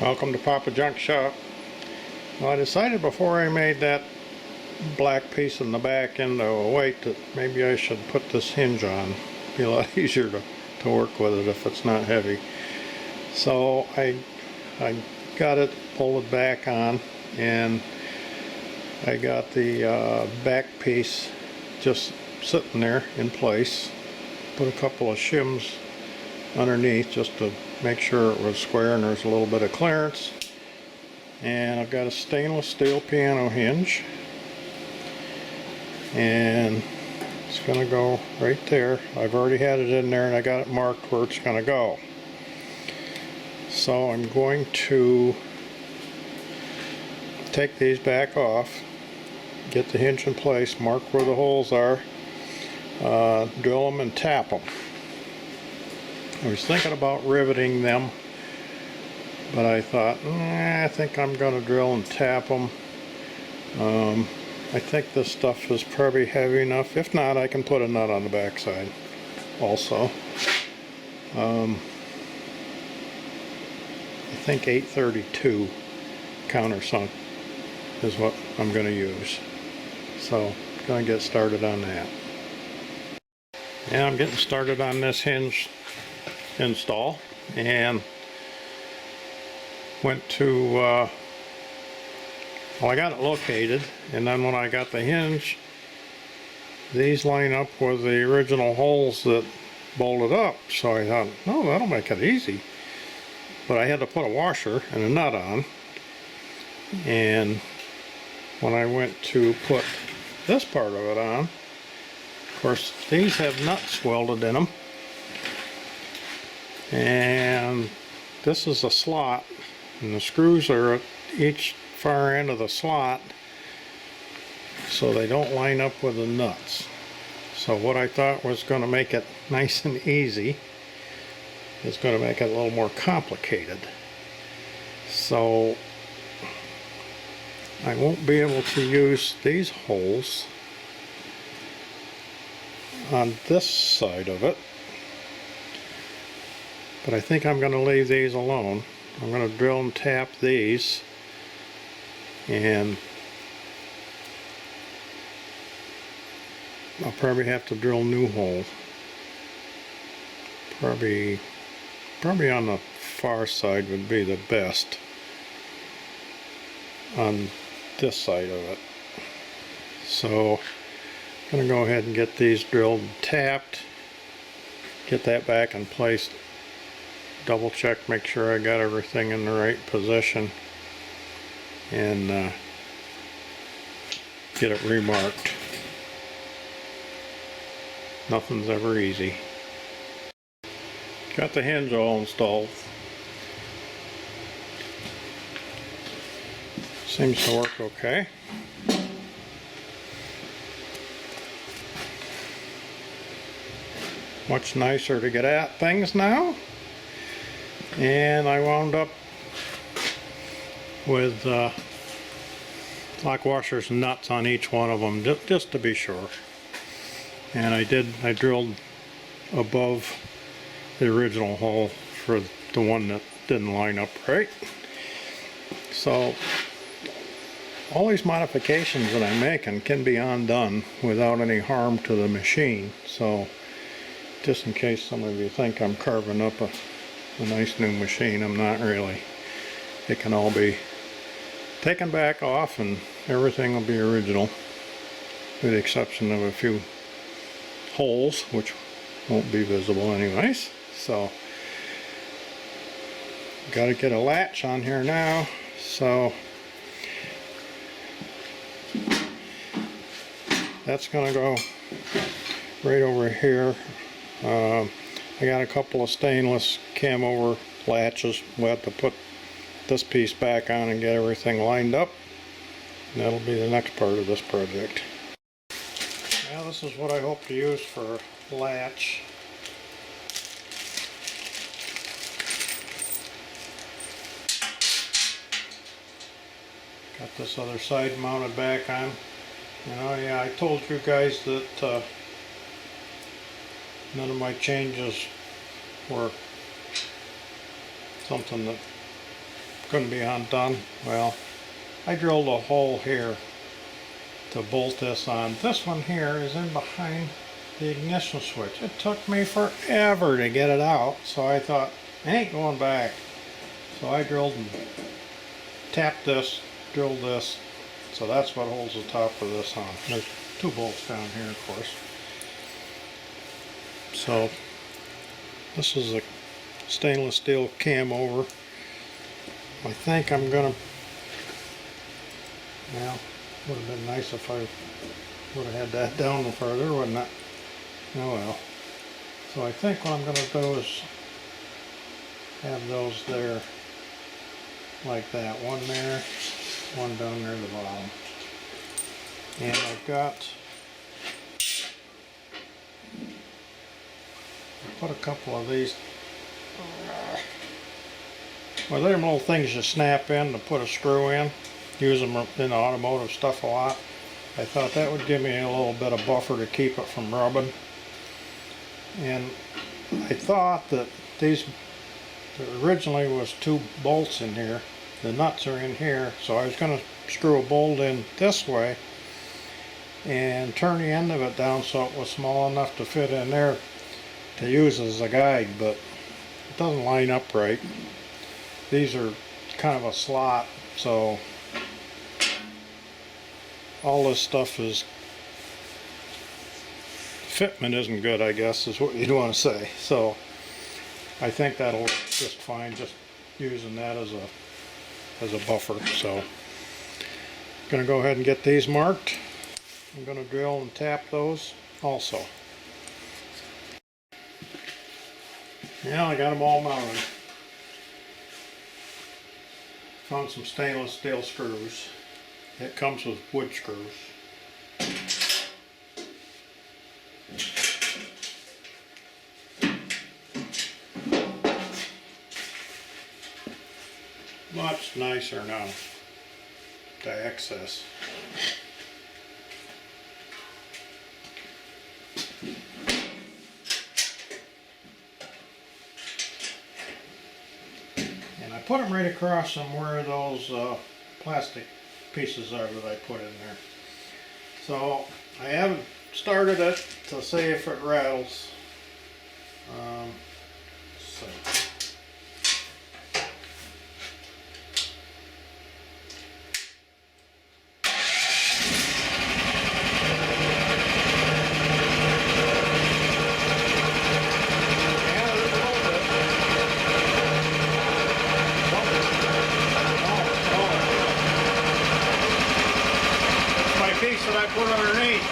Welcome to Papa Junk Shop. Well, I decided before I made that black piece in the back end of a weight that maybe I should put this hinge on. It'd be a lot easier to work with it if it's not heavy. So I got it pulled back on, and I got the back piece just sitting there in place. Put a couple of shims underneath just to make sure it was square and there's a little bit of clearance. And I've got a stainless steel piano hinge, and it's going to go right there. I've already had it in there and I got it marked where it's going to go. So I'm going to take these back off, get the hinge in place, mark where the holes are, drill them and tap them. I was thinking about riveting them, but I thought, I think I'm going to drill and tap them. I think this stuff is probably heavy enough. If not, I can put a nut on the back side also. I think 832 countersunk is what I'm going to use. So I'm going to get started on that. Yeah, I'm getting started on this hinge install, and went to well, I got it located, and then when I got the hinge, these line up with the original holes that bolted up, so I thought, oh, that'll make it easy. But I had to put a washer and a nut on, and when I went to put this part of it on, of course these have nuts welded in them, and this is a slot, and the screws are at each far end of the slot so they don't line up with the nuts. So what I thought was going to make it nice and easy is going to make it a little more complicated. So I won't be able to use these holes on this side of it, but I think I'm going to leave these alone. I'm going to drill and tap these, and I'll probably have to drill new hole. Probably on the far side would be the best, on this side of it. So I'm going to go ahead and get these drilled and tapped, get that back in place, double check, make sure I got everything in the right position, and get it remarked. Nothing's ever easy. Got the hinge all installed. Seems to work okay. Much nicer to get at things now. And I wound up with lock washers and nuts on each one of them, just to be sure. And I drilled above the original hole for the one that didn't line up right. So all these modifications that I'm making can be undone without any harm to the machine. So just in case some of you think I'm carving up a nice new machine, I'm not really. It can all be taken back off and everything will be original, with the exception of a few holes which won't be visible anyways. So got to get a latch on here now. So that's going to go right over here. I got a couple of stainless cam over latches. We'll have to put this piece back on and get everything lined up. And that'll be the next part of this project. Now this is what I hope to use for a latch. Got this other side mounted back on. And oh yeah, I told you guys that none of my changes were something that couldn't be undone. Well, I drilled a hole here to bolt this on. This one here is in behind the ignition switch. It took me forever to get it out, so I thought, I ain't going back. So I drilled and tapped this, drilled this, so that's what holds the top of this on. There's 2 bolts down here, of course. So this is a stainless steel cam over. I think I'm gonna, well, would have been nice if I would have had that down further, wouldn't it? Oh well. So I think what I'm gonna do is have those there like that. One there, one down there at the bottom. And I've got, I put a couple of these, well, they're little things you snap in to put a screw in. Use them in the automotive stuff a lot. I thought that would give me a little bit of buffer to keep it from rubbing. And I thought that these, there originally was 2 bolts in here. The nuts are in here, so I was going to screw a bolt in this way and turn the end of it down so it was small enough to fit in there to use as a guide, but it doesn't line up right. These are kind of a slot, so all this stuff is, fitment isn't good, I guess is what you'd want to say. So I think that'll work just fine, just using that as a buffer. So I'm gonna go ahead and get these marked. I'm gonna drill and tap those also. Yeah, I got them all mounted. Found some stainless steel screws. It comes with wood screws. Much nicer now to access. And I put them right across from where those plastic pieces are that I put in there. So I haven't started it to see if it rattles. So. That I put underneath.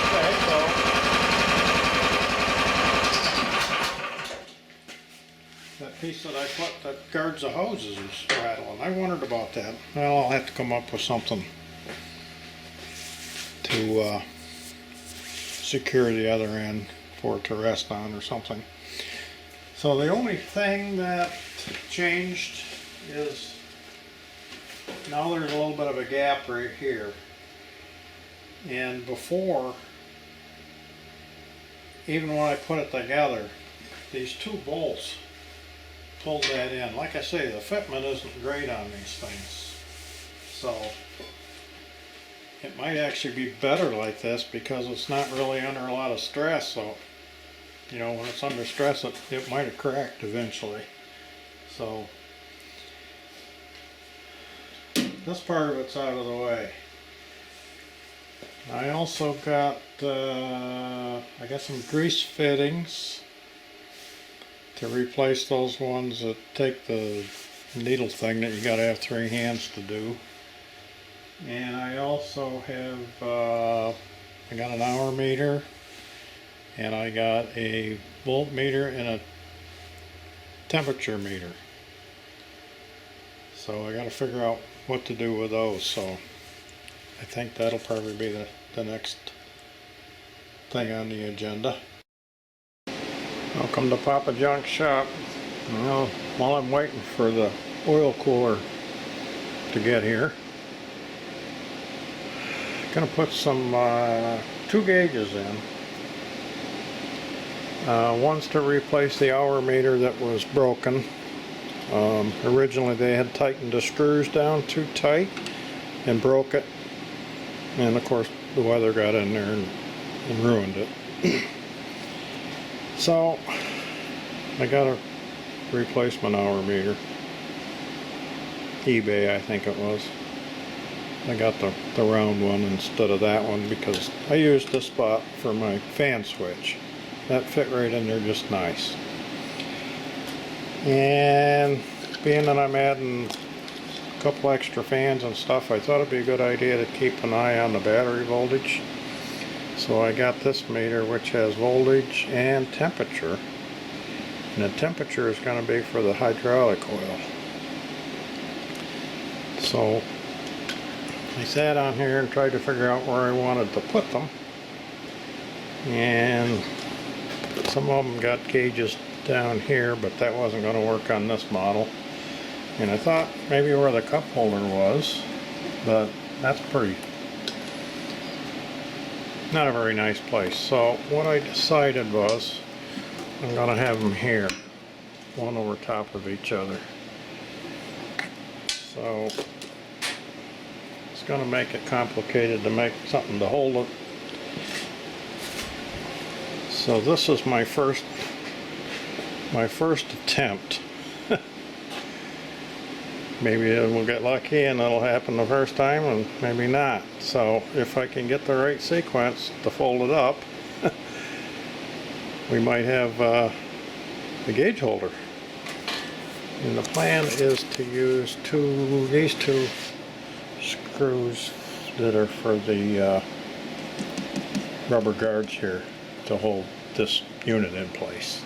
Okay, so that piece that I put that guards the hoses is rattling. I wondered about that. Well, I'll have to come up with something to secure the other end for it to rest on or something. So the only thing that changed is now there's a little bit of a gap right here. And before, even when I put it together, these 2 bolts pulled that in. Like I say, the fitment isn't great on these things. So it might actually be better like this because it's not really under a lot of stress. So, you know, when it's under stress, it might have cracked eventually. So this part of it's out of the way. I also got, I got some grease fittings to replace those ones that take the needle thing that you gotta have 3 hands to do. And I also have, I got an hour meter. And I got a voltmeter and a temperature meter. So I got to figure out what to do with those. So I think that'll probably be the next thing on the agenda. Welcome to Papa Junk's shop. Well, while I'm waiting for the oil cooler to get here, I'm gonna put some 2 gauges in. One's to replace the hour meter that was broken. Originally they had tightened the screws down too tight and broke it, and of course the weather got in there and ruined it. So I got a replacement hour meter. eBay, I think it was. I got the round one instead of that one because I used this spot for my fan switch. That fit right in there just nice. And being that I'm adding a couple extra fans and stuff, I thought it'd be a good idea to keep an eye on the battery voltage. So I got this meter which has voltage and temperature. And the temperature is going to be for the hydraulic oil. So I sat on here and tried to figure out where I wanted to put them. And some of them got gauges down here, but that wasn't going to work on this model. And I thought maybe where the cup holder was, but that's pretty, not a very nice place. So what I decided was I'm going to have them here, one over top of each other. So it's going to make it complicated to make something to hold it. So this is my first attempt. Maybe we'll get lucky and it'll happen the first time, and maybe not. So if I can get the right sequence to fold it up, we might have the gauge holder. And the plan is to use these two screws that are for the rubber guards here to hold this unit in place.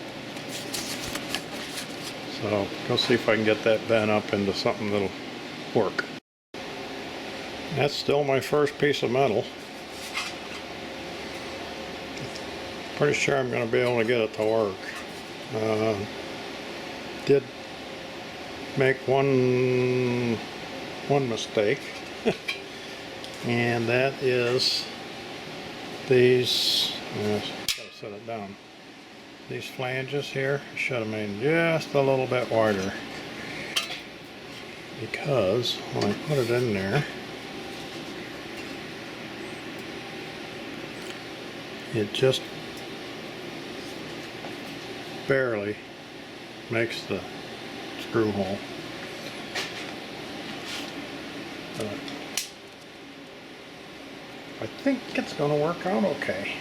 So go see if I can get that bent up into something that'll work. That's still my first piece of metal. Pretty sure I'm going to be able to get it to work. Did make one mistake, and that is these. Gotta set it down. These flanges here should have made just a little bit wider, because when I put it in there, it just barely makes the screw hole. But I think it's going to work out okay.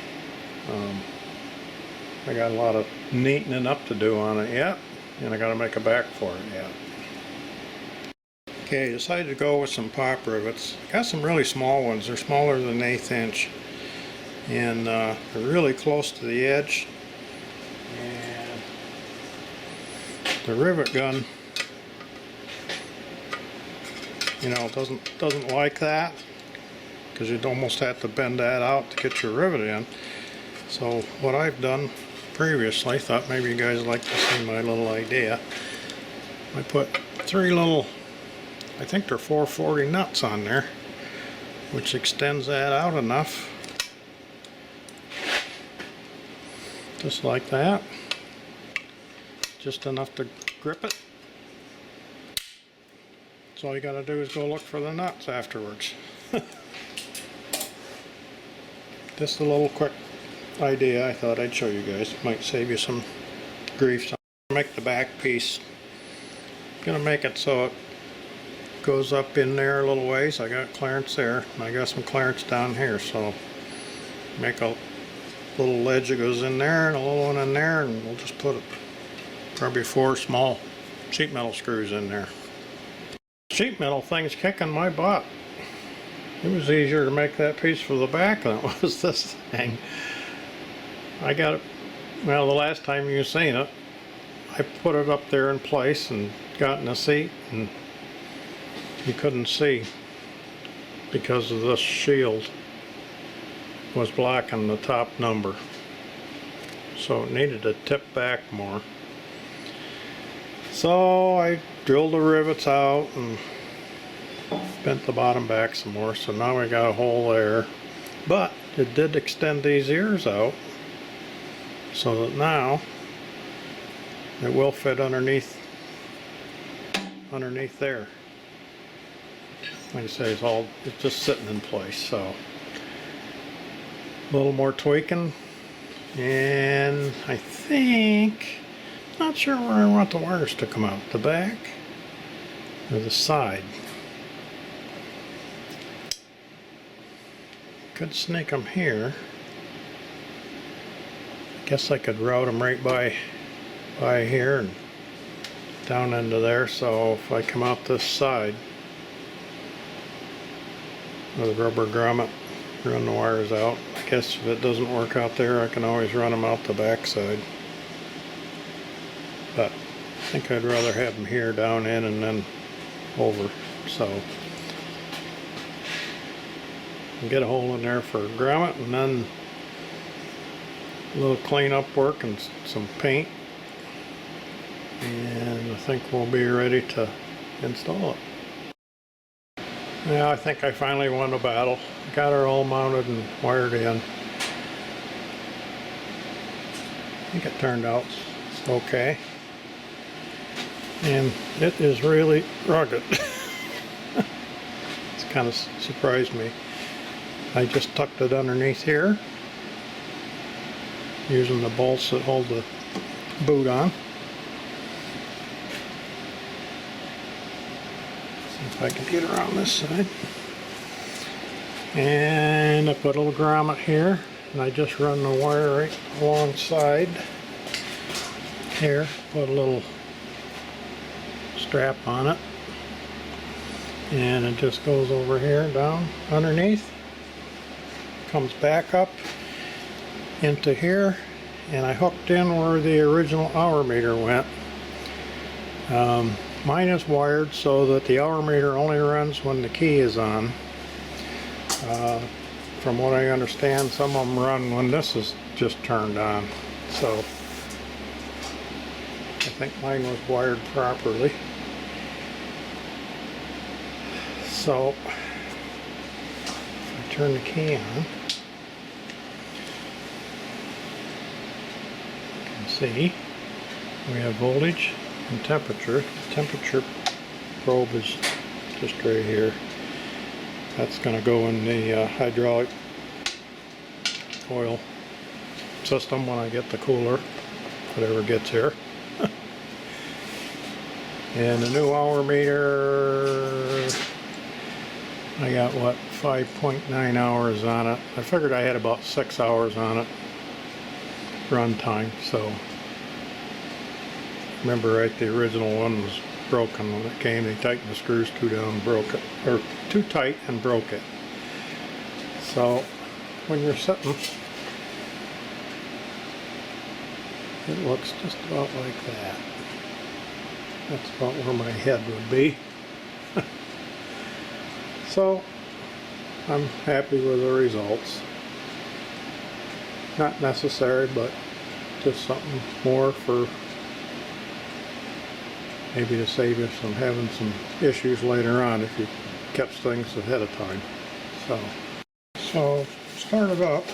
I got a lot of neatening up to do on it yet, and I got to make a back for it yet. Okay, I decided to go with some pop rivets. I got some really small ones. They're smaller than an 1/8 inch, and they're really close to the edge. And the rivet gun, you know, doesn't like that, because you'd almost have to bend that out to get your rivet in. So what I've done previously, thought maybe you guys would like to see my little idea. I put 3 little, I think they're 440 nuts on there, which extends that out enough, just like that, just enough to grip it. So all you gotta do is go look for the nuts afterwards. Just a little quick idea I thought I'd show you guys. Might save you some grief. So I'm gonna make the back piece, I'm gonna make it so it goes up in there a little ways. I got clearance there, and I got some clearance down here, so make a little ledge that goes in there and a little one in there, and we'll just put probably 4 small sheet metal screws in there. Sheet metal thing's kicking my butt. It was easier to make that piece for the back than it was this thing. I got it, well, the last time you seen it, I put it up there in place and got in a seat, and you couldn't see because of this shield was blocking the top number. So it needed to tip back more. So I drilled the rivets out and bent the bottom back some more, so now we got a hole there. But it did extend these ears out, so that now it will fit underneath there. Like I say, it's just sitting in place. So a little more tweaking, and I think, not sure where I want the wires to come out, the back or the side. Could snake them here. Guess I could route them right by here and down into there. So if I come out this side with a rubber grommet, run the wires out. I guess if it doesn't work out there, I can always run them out the back side. But I think I'd rather have them here, down in, and then over. So get a hole in there for a grommet, and then a little cleanup work and some paint, and I think we'll be ready to install it. Yeah, I think I finally won the battle. Got her all mounted and wired in. I think it turned out okay. And it is really rugged. It's kind of surprised me. I just tucked it underneath here, using the bolts that hold the boot on. See if I can get around this side. And I put a little grommet here, and I just run the wire right alongside here. Put a little strap on it, and it just goes over here, down underneath, comes back up into here, and I hooked in where the original hour meter went. Mine is wired so that the hour meter only runs when the key is on. From what I understand, some of them run when this is just turned on. So I think mine was wired properly. So if I turn the key on, you can see we have voltage and temperature. The temperature probe is just right here. That's going to go in the hydraulic oil system when I get the cooler, whatever gets here. And the new hour meter, I got what, 5.9 hours on it. I figured I had about 6 hours on it run time. So remember right, the original one was broken when it came. They tightened the screws too down and broke it, or too tight and broke it. So when you're sitting, it looks just about like that. That's about where my head would be. So I'm happy with the results. Not necessary, but just something more for maybe to save you from having some issues later on if you catch things ahead of time. So start it up.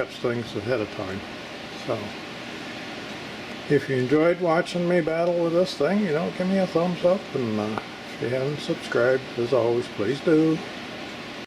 catch things ahead of time. So if you enjoyed watching me battle with this thing, you know, give me a thumbs up, and if you haven't subscribed, as always, please do.